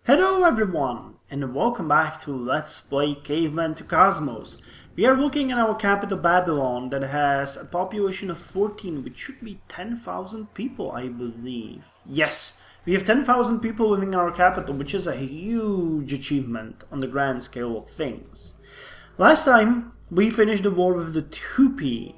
Hello everyone, and welcome back to Let's Play Caveman to Cosmos. We are looking at our capital Babylon that has a population of 14, which should be 10,000 people, I believe. Yes, we have 10,000 people living in our capital, which is a huge achievement on the grand scale of things. Last time, we finished the war with the Tupi,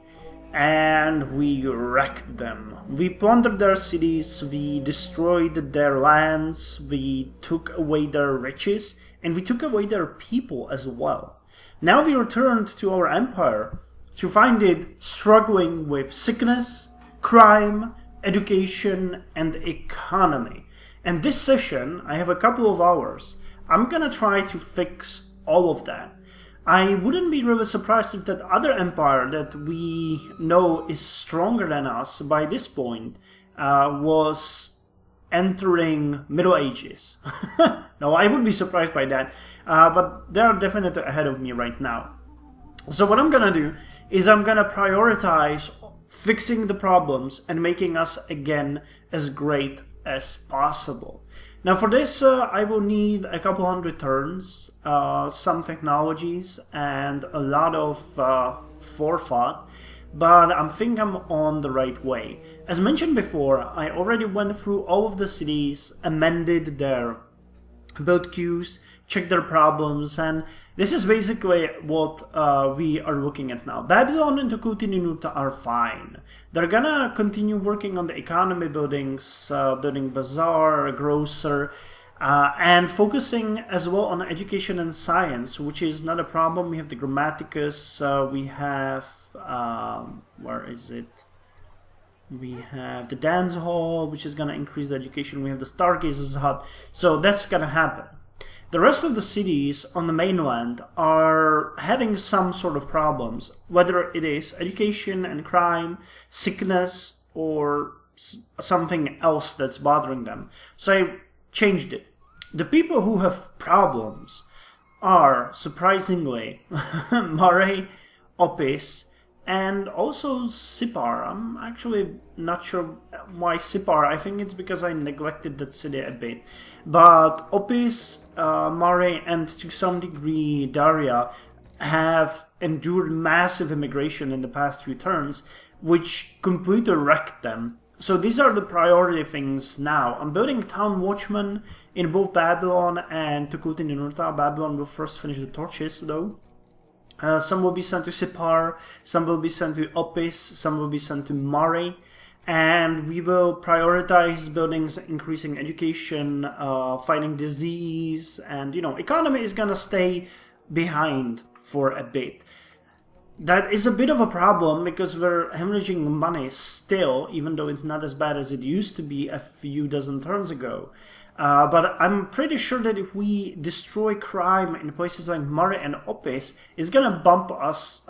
and we wrecked them. We plundered their cities, we destroyed their lands, we took away their riches, and we took away their people as well. Now we returned to our empire to find it struggling with sickness, crime, education, and economy. And this session, I have a couple of hours. I'm gonna try to fix all of that. I wouldn't be really surprised if that other empire that we know is stronger than us by this point was entering Middle Ages. No, I would be surprised by that, but they are definitely ahead of me right now. So what I'm gonna do is I'm gonna prioritize fixing the problems and making us again as great as possible. Now for this I will need a couple hundred turns, some technologies, and a lot of forethought, but I think I'm on the right way. As mentioned before, I already went through all of the cities, amended their build queues, checked their problems, and this is basically what we are looking at now. Babylon and Tukulti-Ninurta are fine. They're gonna continue working on the economy buildings, building bazaar, grocer, and focusing as well on education and science, which is not a problem. We have the Grammaticus, we have, where is it? We have the dance hall, which is gonna increase the education. We have the Stargazer's hut, so that's gonna happen. The rest of the cities on the mainland are having some sort of problems, whether it is education and crime, sickness, or something else that's bothering them. So I changed it. The people who have problems are, surprisingly, Murray, Opis, and also Sipar. I'm actually not sure why Sipar. I think it's because I neglected that city a bit. But Opis, Mare, and to some degree Daria have endured massive immigration in the past few turns, which completely wrecked them. So these are the priority things now. I'm building town watchmen in both Babylon and Tukulti-Ninurta. Babylon will first finish the torches though. Some will be sent to Sipar, some will be sent to Opis, some will be sent to Mare, and we will prioritize buildings, increasing education, fighting disease, and economy is gonna stay behind for a bit. That is a bit of a problem because we're hemorrhaging money still, even though it's not as bad as it used to be a few dozen turns ago. But I'm pretty sure that if we destroy crime in places like Mare and Opis, it's gonna bump us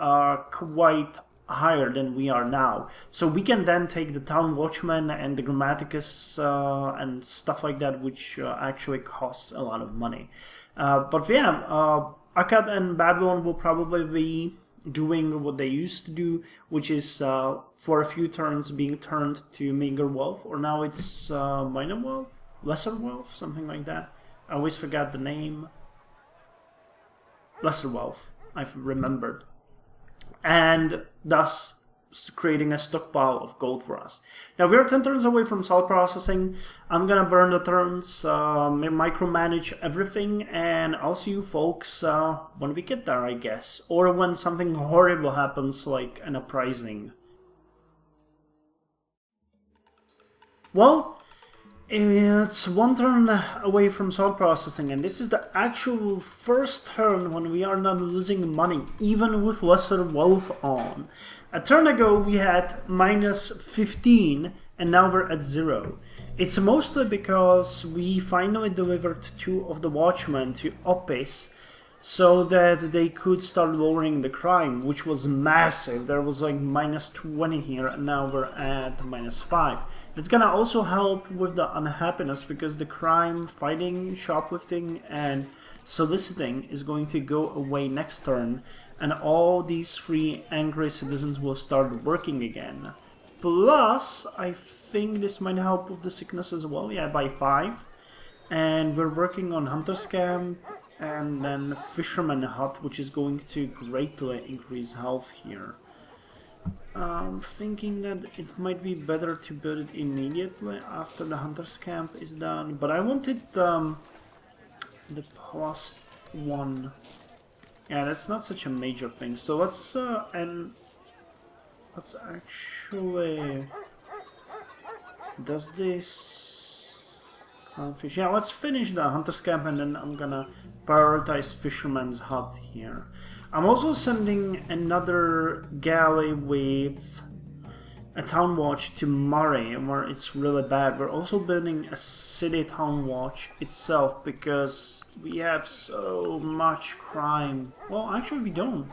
quite higher than we are now. So we can then take the town watchman and the Grammaticus and stuff like that, which actually costs a lot of money. But yeah, Akkad and Babylon will probably be doing what they used to do, which is for a few turns being turned to meager wealth, or now it's minor wealth? Lesser wealth, something like that. I always forgot the name. Lesser wealth, I've remembered. And thus creating a stockpile of gold for us. Now we're 10 turns away from salt processing. I'm gonna burn the turns, micromanage everything, and I'll see you folks when we get there, I guess. Or when something horrible happens, like an uprising. Well, it's one turn away from salt processing, and this is the actual first turn when we are not losing money, even with lesser wealth on. A turn ago we had minus 15, and now we're at 0. It's mostly because we finally delivered 2 of the watchmen to Opis, so that they could start lowering the crime, which was massive. There was like minus 20 here, and now we're at minus 5. It's gonna also help with the unhappiness, because the crime, fighting, shoplifting, and soliciting is going to go away next turn, and all these 3 angry citizens will start working again. Plus, I think this might help with the sickness as well, yeah, by 5. And we're working on Hunter's Camp and then Fisherman Hut, which is going to greatly increase health here. I'm thinking that it might be better to build it immediately after the Hunter's Camp is done, but I wanted the +1. Yeah, that's not such a major thing. So let's actually, does this fish? Yeah, let's finish the Hunter's Camp and then I'm gonna prioritize Fisherman's Hut here. I'm also sending another galley with a town watch to Murray, where it's really bad. We're also building a city town watch itself because we have so much crime. Well, actually we don't.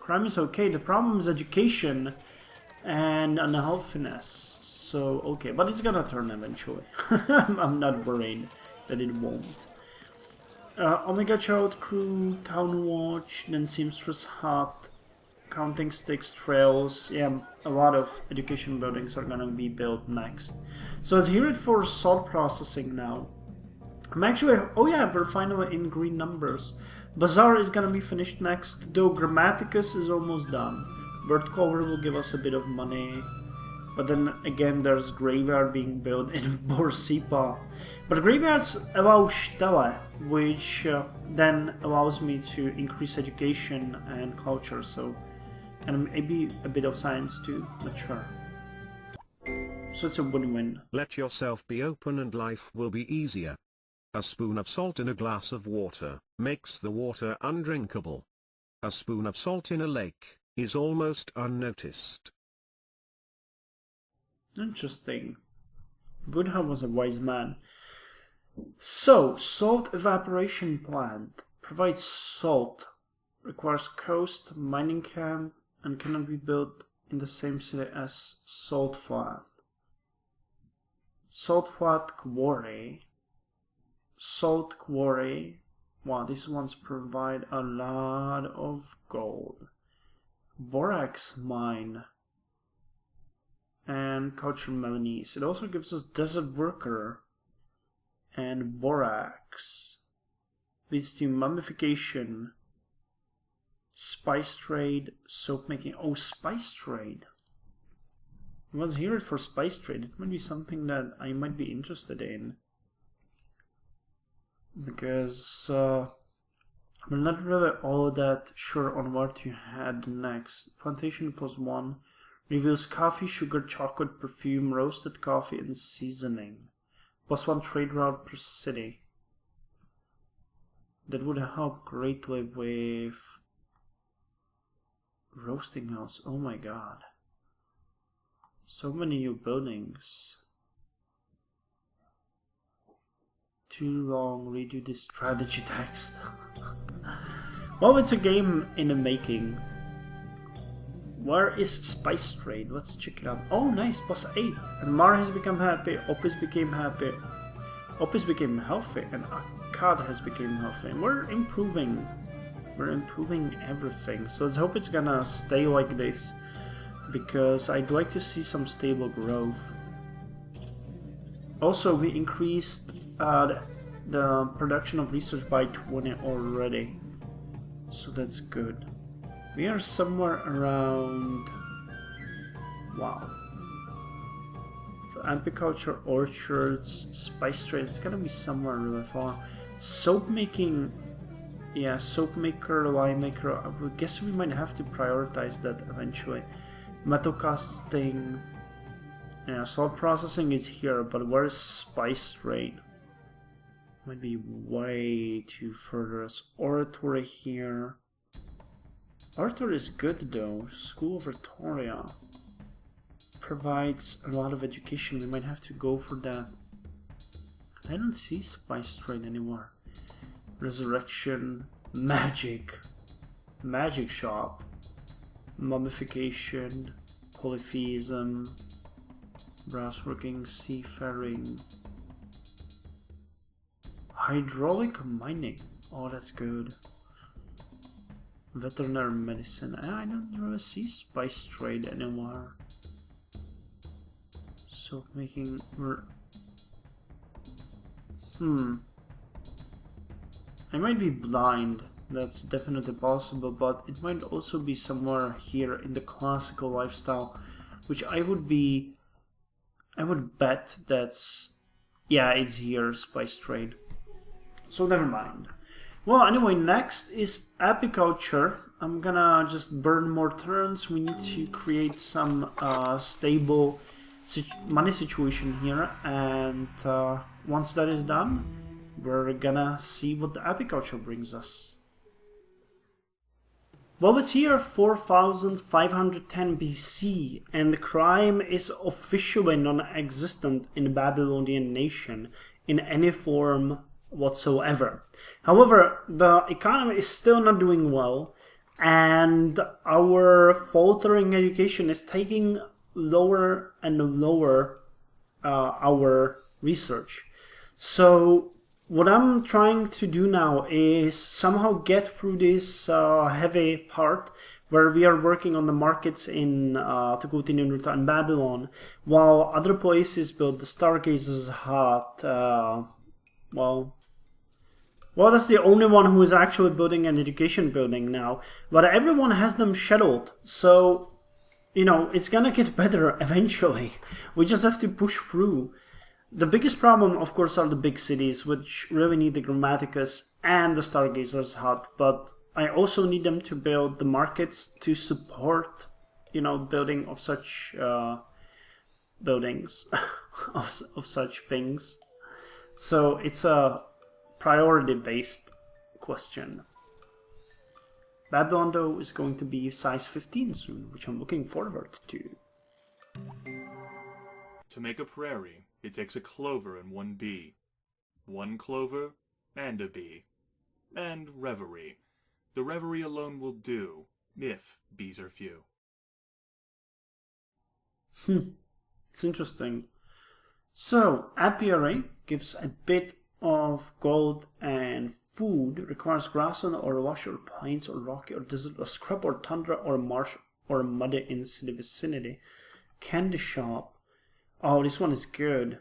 Crime is okay. The problem is education and unhealthiness. So, okay, but it's gonna turn eventually. I'm not worried that it won't. Omega Child Crew, Town Watch, then Seamstress Hut, Counting Sticks, Trails. Yeah, a lot of education buildings are gonna be built next. So let's hear it for salt processing now. I'm actually, oh yeah, we're finally in green numbers. Bazaar is gonna be finished next, though Grammaticus is almost done. Bird Cover will give us a bit of money. But then again, there's Graveyard being built in Borsipa. But Graveyards allow Stelle, which then allows me to increase education and culture, so, and maybe a bit of science too, not sure. So it's a win-win. Let yourself be open and life will be easier. A spoon of salt in a glass of water makes the water undrinkable. A spoon of salt in a lake is almost unnoticed. Interesting. Buddha was a wise man. So, salt evaporation plant provides salt, requires coast, mining camp, and cannot be built in the same city as salt flat. Salt flat quarry. Salt quarry. Wow, these ones provide a lot of gold. Borax mine. And culture manganese. It also gives us desert worker and borax. Leads to mummification, spice trade, soap making. Oh, spice trade. Let's hear it for spice trade. It might be something that I might be interested in, because we're not really all that sure on what to head next. Plantation +1. Reveals coffee, sugar, chocolate, perfume, roasted coffee, and seasoning. +1 trade route per city. That would help greatly with roasting house. Oh my god. So many new buildings. Too long, redo the strategy text. Well, it's a game in the making. Where is Spice Trade? Let's check it out. Oh, nice, +8. And Mar has become happy. Opus became happy. Opus became healthy. And Akkad has become healthy. And we're improving. We're improving everything. So let's hope it's gonna stay like this, because I'd like to see some stable growth. Also, we increased the production of research by 20 already. So that's good. We are somewhere around, wow. So apiculture, orchards, spice trade, it's gonna be somewhere really far. Soap making, yeah, soap maker, lime maker, I guess we might have to prioritize that eventually. Metal casting, yeah, salt processing is here, but where is spice trade? Might be way too further. As oratory here. Oratory is good though. School of Rhetoric provides a lot of education. We might have to go for that. I don't see spice trade anymore. Resurrection, magic, magic shop, mummification, polytheism, brassworking, seafaring, hydraulic mining. Oh, that's good. Veterinary medicine. I don't really see spice trade anymore. Soap making. I might be blind, that's definitely possible, but it might also be somewhere here in the classical lifestyle, which I would bet that's, yeah, it's here, spice trade. So never mind. Well, anyway, next is apiculture. I'm gonna just burn more turns. We need to create some stable money situation here, and once that is done, we're gonna see what the apiculture brings us. Well, it's here 4510 BC, and the crime is officially non-existent in the Babylonian nation in any form whatsoever. However, the economy is still not doing well, and our faltering education is taking lower and lower our research. So what I'm trying to do now is somehow get through this heavy part where we are working on the markets in Tukulti and Babylon, while other places build the Stargazer's Hut. Well, that's the only one who is actually building an education building now, but everyone has them scheduled, so, you know, it's gonna get better eventually. We just have to push through. The biggest problem, of course, are the big cities, which really need the Grammaticus and the Stargazer's Hut, but I also need them to build the markets to support, you know, building of such buildings, of such things. So it's a priority-based question. Babylon, though, is going to be size 15 soon, which I'm looking forward to. To make a prairie, it takes a clover and one bee. One clover and a bee. And reverie. The reverie alone will do, if bees are few. It's interesting. So, apiary gives a bit of gold and food, requires grassland or lush or plains or rocky or desert or scrub or tundra or marsh or muddy in the vicinity. Candy shop. Oh, this one is good.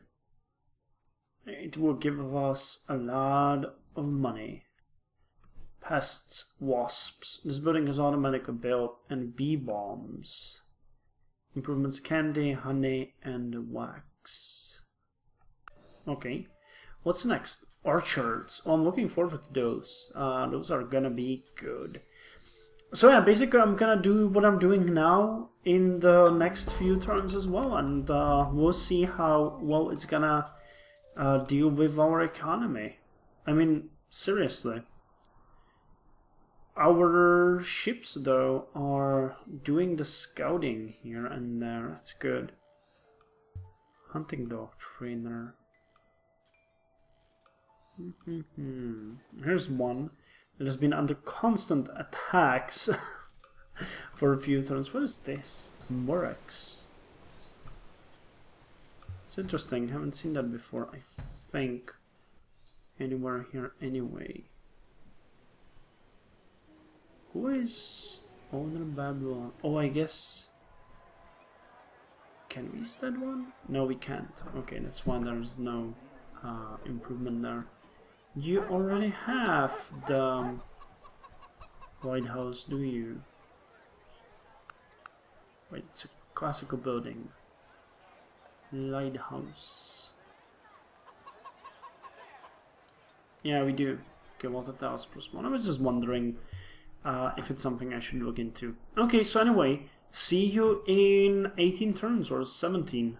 It will give us a lot of money. Pests, wasps. This building is automatically built, and bee bombs. Improvements: candy, honey, and wax. Okay. What's next? Orchards. Oh, I'm looking forward to those. Those are gonna be good. So yeah, basically I'm gonna do what I'm doing now in the next few turns as well, and we'll see how well it's gonna deal with our economy. I mean, seriously. Our ships, though, are doing the scouting here and there. That's good. Hunting dog trainer. Here's one that has been under constant attacks for a few turns. What is this? Murex. It's interesting. Haven't seen that before, I think. Anywhere here anyway. Who is owner Babylon? Oh, I guess. Can we use that one? No, we can't. Okay, that's why there's no improvement there. You already have the White House, do you? Wait, it's a classical building. Lighthouse. Yeah, we do. Okay, Water Towers plus one. I was just wondering if it's something I should look into. Okay, so anyway, see you in 18 turns or 17.